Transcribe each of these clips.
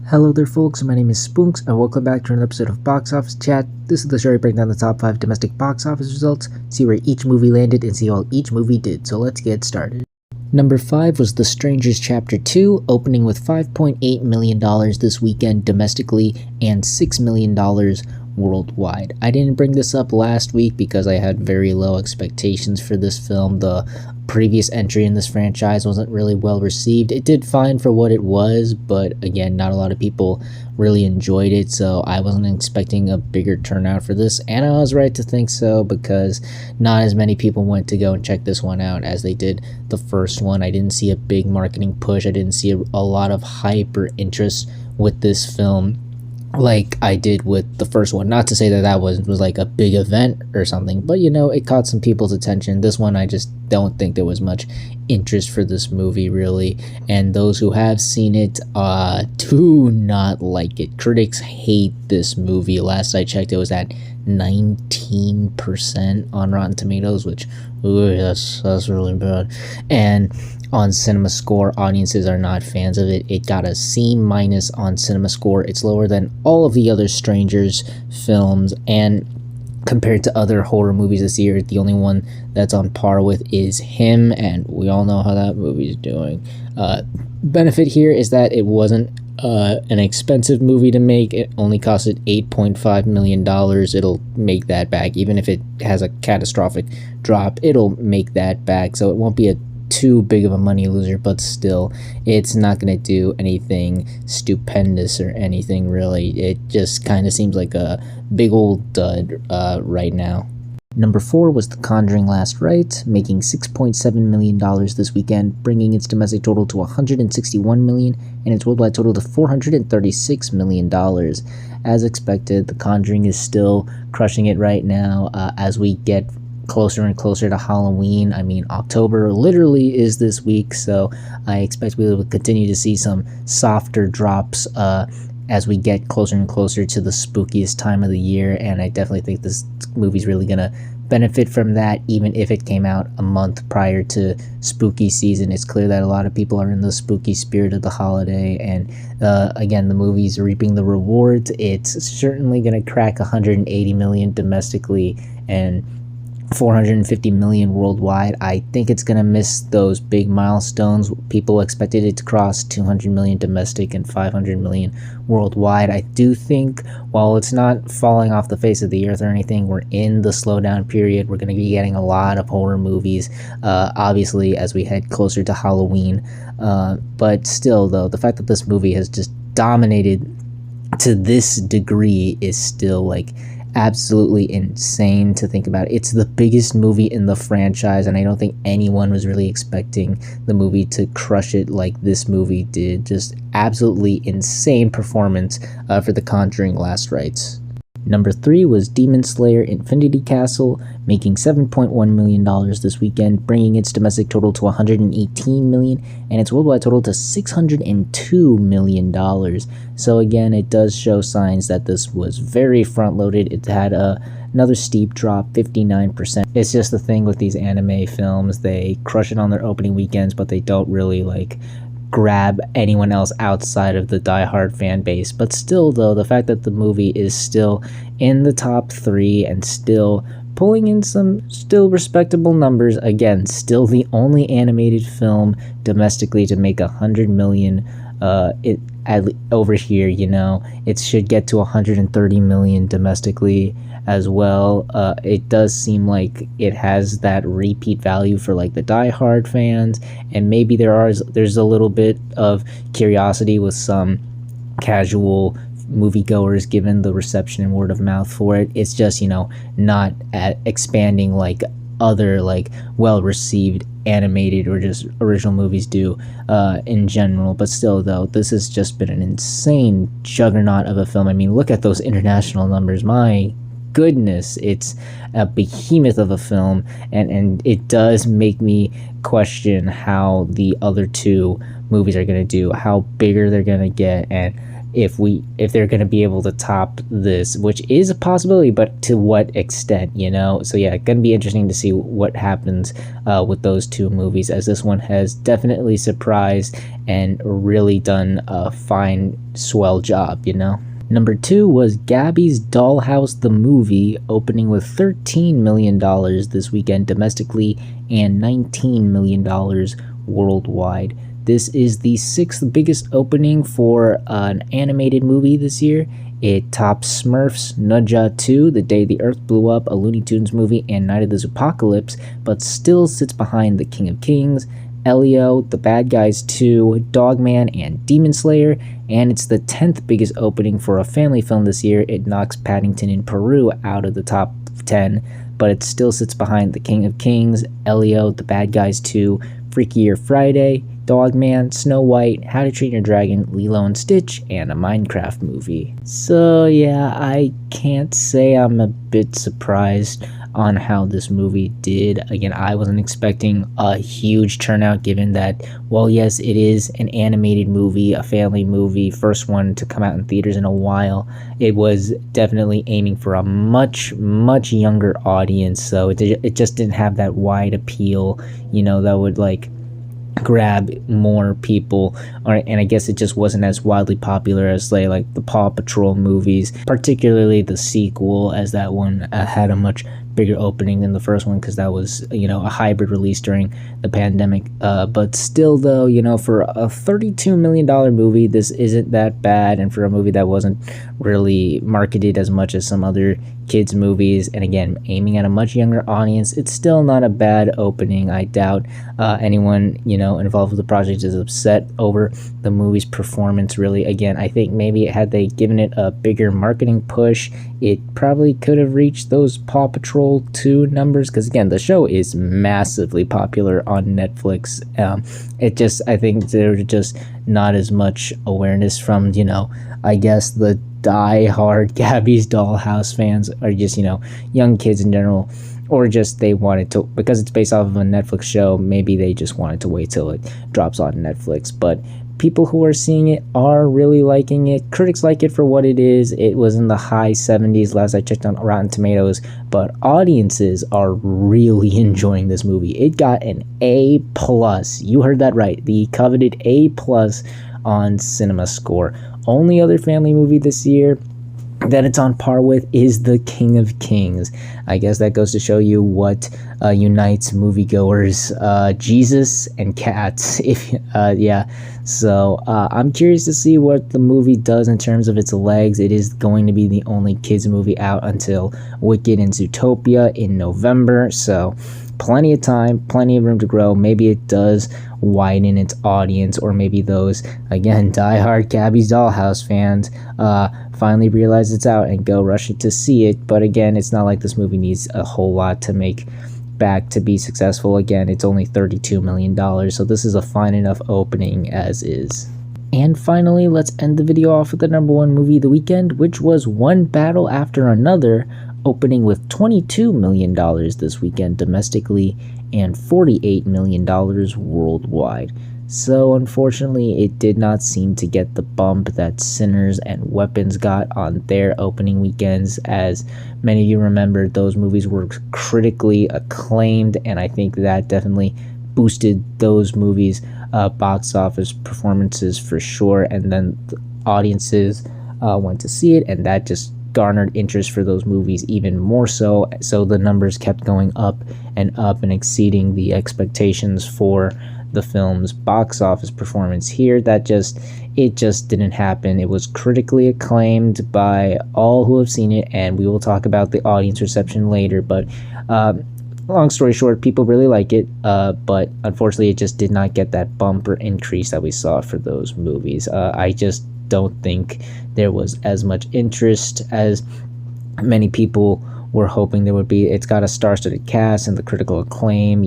Hello there folks, my name is Spoonks and welcome back to another episode of Box Office Chat. This is the show where I break down the top 5 domestic box office results, see where each movie landed, and see how each movie did, so let's get started. Number 5 was The Strangers Chapter 2, opening with $5.8 million this weekend domestically and $6 million worldwide. I didn't bring this up last week because I had very low expectations for this film. The previous entry in this franchise wasn't really well received. It did fine for what it was, but again, not a lot of people really enjoyed it, so I wasn't expecting a bigger turnout for this, and I was right to think so because not as many people went to go and check this one out as they did the first one. I didn't see a big marketing push. I didn't see a lot of hype or interest with this film like I did with the first one. Not to say that that was like a big event or something, but you know, it caught some people's attention. This one, I just don't think there was much interest for this movie really, and those who have seen it do not like it. Critics hate this movie. Last I checked, it was at 19% on Rotten Tomatoes, which that's really bad. And on CinemaScore, audiences are not fans of it. It got a C- on CinemaScore. It's lower than all of the other Strangers films, and compared to other horror movies this year, the only one that's on par with is Him, and we all know how that movie's doing. Benefit here is that it wasn't an expensive movie to make. It only costed $8.5 million. It'll make that back. Even if it has a catastrophic drop, it'll make that back, so it won't be a too big of a money loser, but still, it's not going to do anything stupendous or anything really. It just kind of seems like a big old dud right now. Number 4 was The Conjuring Last Rites, making $6.7 million this weekend, bringing its domestic total to $161 million and its worldwide total to $436 million. As expected, The Conjuring is still crushing it right now as we get closer and closer to Halloween. I mean, October literally is this week, so I expect we will continue to see some softer drops as we get closer and closer to the spookiest time of the year, and I definitely think this movie's really gonna benefit from that, even if it came out a month prior to spooky season. It's clear that a lot of people are in the spooky spirit of the holiday, and again, the movie's reaping the rewards. It's certainly gonna crack 180 million domestically and 450 million worldwide. I think it's gonna miss those big milestones. People expected it to cross 200 million domestic and 500 million worldwide. I do think, while it's not falling off the face of the earth or anything, we're in the slowdown period. We're gonna be getting a lot of horror movies, obviously, as we head closer to Halloween. But still, though, the fact that this movie has just dominated to this degree is still like absolutely insane to think about. It's the biggest movie in the franchise, and I don't think anyone was really expecting the movie to crush it like this movie did. Just absolutely insane performance for The Conjuring Last Rites. Number 3 was Demon Slayer Infinity Castle, making $7.1 million this weekend, bringing its domestic total to $118 million and its worldwide total to $602 million. So again, it does show signs that this was very front-loaded. It had another steep drop, 59%. It's just the thing with these anime films. They crush it on their opening weekends, but they don't really like grab anyone else outside of the diehard fan base. But still, though, the fact that the movie is still in the top 3 and still pulling in some still respectable numbers, again, still the only animated film domestically to make 100 million over here, you know, it should get to 130 million domestically as well. It does seem like it has that repeat value for like the diehard fans, and maybe there's a little bit of curiosity with some casual moviegoers given the reception and word of mouth for it. It's just, you know, not expanding like other like well-received animated or just original movies do in general. But still, though, this has just been an insane juggernaut of a film. I mean, look at those international numbers. My goodness, it's a behemoth of a film, and it does make me question how the other two movies are going to do, how bigger they're going to get, and if they're going to be able to top this, which is a possibility, but to what extent, So yeah, going to be interesting to see what happens with those two movies, as this one has definitely surprised and really done a fine, swell job, Number 2 was Gabby's Dollhouse the Movie, opening with $13 million this weekend domestically and $19 million worldwide. This is the 6th biggest opening for an animated movie this year. It tops Smurfs, Nudja 2, The Day the Earth Blew Up, a Looney Tunes movie, and Night of the Zoopocalypse, but still sits behind The King of Kings, Elio, The Bad Guys 2, Dogman, and Demon Slayer, and it's the 10th biggest opening for a family film this year. It knocks Paddington in Peru out of the top 10, but it still sits behind The King of Kings, Elio, The Bad Guys 2, Freakier Friday, Dogman, Snow White, How to Train Your Dragon, Lilo and Stitch, and a Minecraft movie. So yeah, I can't say I'm a bit surprised on how this movie did. Again, I wasn't expecting a huge turnout, given that, well, yes, it is an animated movie, a family movie, first one to come out in theaters in a while. It was definitely aiming for a much, much younger audience, so it just didn't have that wide appeal, that would grab more people, and I guess it just wasn't as widely popular as like the Paw Patrol movies, particularly the sequel, as that one had a much bigger opening than the first one, because that was a hybrid release during the pandemic, but still though, for a $32 million movie, this isn't that bad, and for a movie that wasn't really marketed as much as some other kids movies, and again aiming at a much younger audience, it's still not a bad opening. I doubt anyone involved with the project is upset over the movie's performance, really. Again, I think maybe had they given it a bigger marketing push, it probably could have reached those Paw Patrol 2 numbers, because again, the show is massively popular on Netflix. I think there's just not as much awareness from I guess the die-hard Gabby's Dollhouse fans, are just young kids in general, or just they wanted to, because it's based off of a Netflix show, maybe they just wanted to wait till it drops on Netflix. But people who are seeing it are really liking it. Critics like it for what it is. It was in the high 70s last I checked on Rotten Tomatoes, but audiences are really enjoying this movie. It got an A+. You heard that right, the coveted A+ on CinemaScore. Only other family movie this year that it's on par with is The King of Kings. I guess that goes to show you what unites moviegoers, Jesus and cats. So I'm curious to see what the movie does in terms of its legs. It is going to be the only kids movie out until Wicked and Zootopia in November, so plenty of time, plenty of room to grow. Maybe it does widen its audience, or maybe those, again, diehard Gabby's Dollhouse fans finally realize it's out and go rush it to see it. But again, it's not like this movie needs a whole lot to make back to be successful. Again, it's only $32 million, so this is a fine enough opening as is. And finally, let's end the video off with the number 1 movie of the weekend, which was One Battle After Another, opening with $22 million this weekend domestically and $48 million worldwide. So unfortunately, it did not seem to get the bump that Sinners and Weapons got on their opening weekends. As many of you remember, those movies were critically acclaimed, and I think that definitely boosted those movies' box office performances for sure. And then the audiences went to see it, and that just garnered interest for those movies even more so. So the numbers kept going up and exceeding the expectations for the film's box office performance. Here, it just didn't happen. It was critically acclaimed by all who have seen it, and we will talk about the audience reception later. But long story short, people really like it, but unfortunately it just did not get that bumper increase that we saw for those movies. I just don't think there was as much interest as many people were hoping there would be. It's got a star-studded cast and the critical acclaim.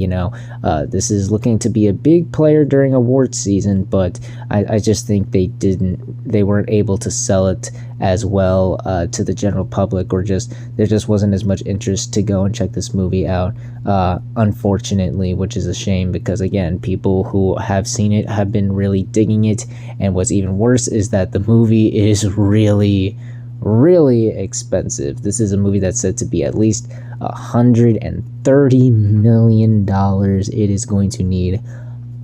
This is looking to be a big player during awards season, but I just think they weren't able to sell it as well to the general public, or there just wasn't as much interest to go and check this movie out, unfortunately, which is a shame, because again, people who have seen it have been really digging it. And what's even worse is that the movie is really, really expensive. This is a movie that's said to be at least $130 million. It is going to need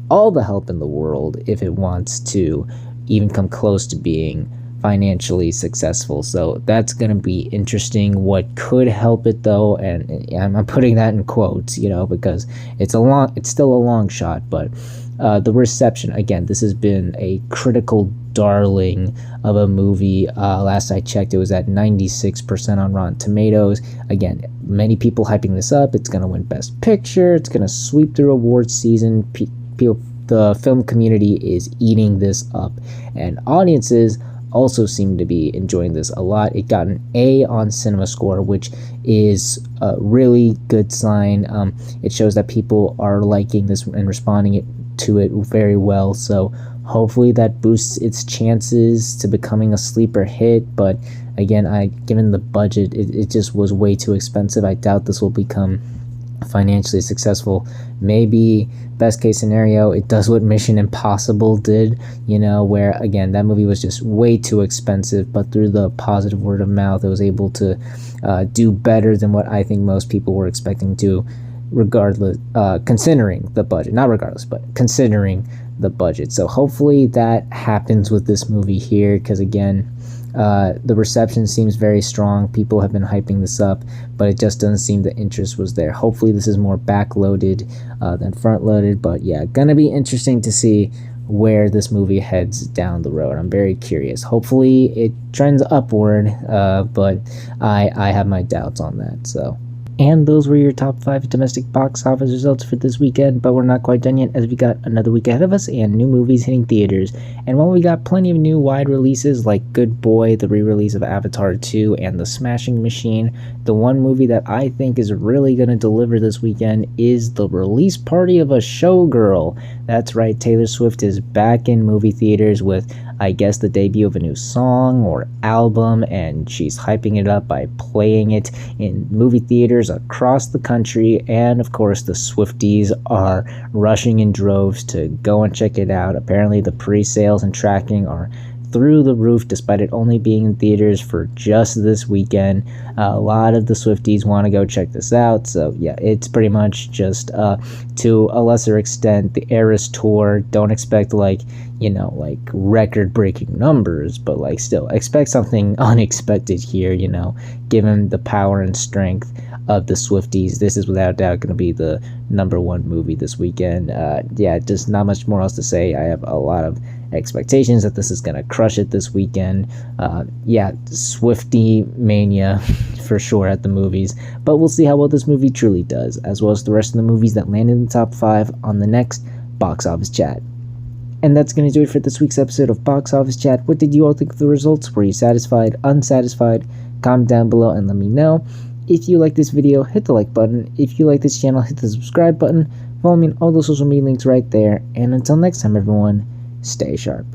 all the help in the world if it wants to even come close to being financially successful. So that's going to be interesting. What could help it, though, and I'm putting that in quotes, because it's still a long shot, but the reception, again, this has been a critical darling of a movie. Last I checked, it was at 96% on Rotten Tomatoes. Again, many people hyping this up. It's going to win Best Picture. It's going to sweep through awards season. The film community is eating this up, and audiences also seem to be enjoying this a lot. It got an A on CinemaScore, which is a really good sign. It shows that people are liking this and responding to it very well, so hopefully that boosts its chances to becoming a sleeper hit. But again, given the budget, it just was way too expensive. I doubt this will become financially successful. Maybe best case scenario, it does what Mission Impossible did, where again, that movie was just way too expensive, but through the positive word of mouth, it was able to do better than what I think most people were expecting to, regardless, considering the budget. Not regardless, but considering the budget. So hopefully that happens with this movie here, because again, the reception seems very strong. People have been hyping this up, but it just doesn't seem the interest was there. Hopefully this is more backloaded than front-loaded, but yeah, gonna be interesting to see where this movie heads down the road. I'm very curious. Hopefully it trends upward, but I have my doubts on that. So, and those were your top 5 domestic box office results for this weekend, but we're not quite done yet, as we got another week ahead of us and new movies hitting theaters. And while we got plenty of new wide releases like Good Boy, the re-release of Avatar 2, and The Smashing Machine, the one movie that I think is really going to deliver this weekend is the release party of a Showgirl. That's right, Taylor Swift is back in movie theaters with, I guess, the debut of a new song or album, and she's hyping it up by playing it in movie theaters across the country. And of course, the Swifties are rushing in droves to go and check it out. Apparently the pre-sales and tracking are through the roof, despite it only being in theaters for just this weekend. A lot of the Swifties want to go check this out. So yeah, it's pretty much just to a lesser extent the Eras tour. Don't expect like record-breaking numbers, but like still expect something unexpected here, given the power and strength of the Swifties. This is without a doubt going to be the #1 movie this weekend. Yeah, just not much more else to say. I have a lot of expectations that this is going to crush it this weekend. Yeah, Swiftie mania for sure at the movies, but we'll see how well this movie truly does, as well as the rest of the movies that land in the top 5 on the next Box Office Chat. And that's going to do it for this week's episode of Box Office Chat. What did you all think of the results? Were you satisfied, unsatisfied? Comment down below and let me know. If you like this video, hit the like button. If you like this channel, hit the subscribe button. Follow me on all those social media links right there. And until next time, everyone, stay sharp.